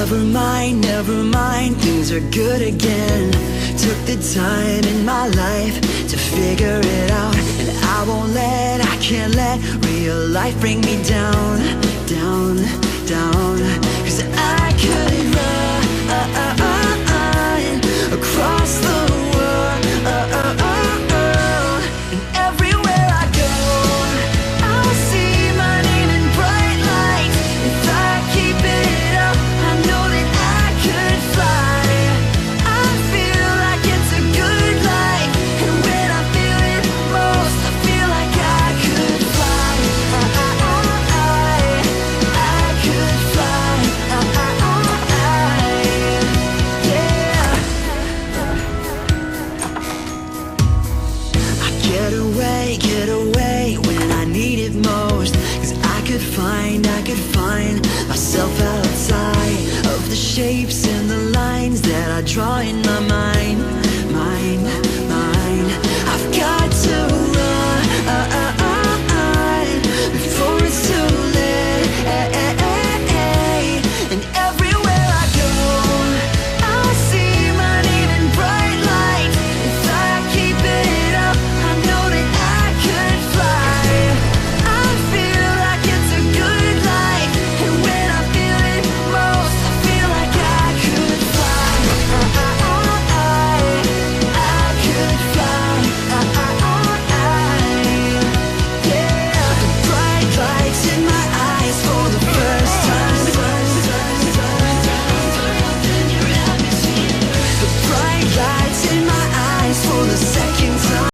never mind, things are good again. Took the time in my life to figure it out, and I can't let real life bring me down, down, down. 'Cause I could run across the world, and everywhere I go, I'll see my name in bright lights. If I keep it up, I know that I could fly. I feel like it's a good life, and when I feel it most, I feel like I could fly. I could fly. Yeah. I get away when I need it most. 'Cause I could find myself outside of the shapes and the lines that I draw in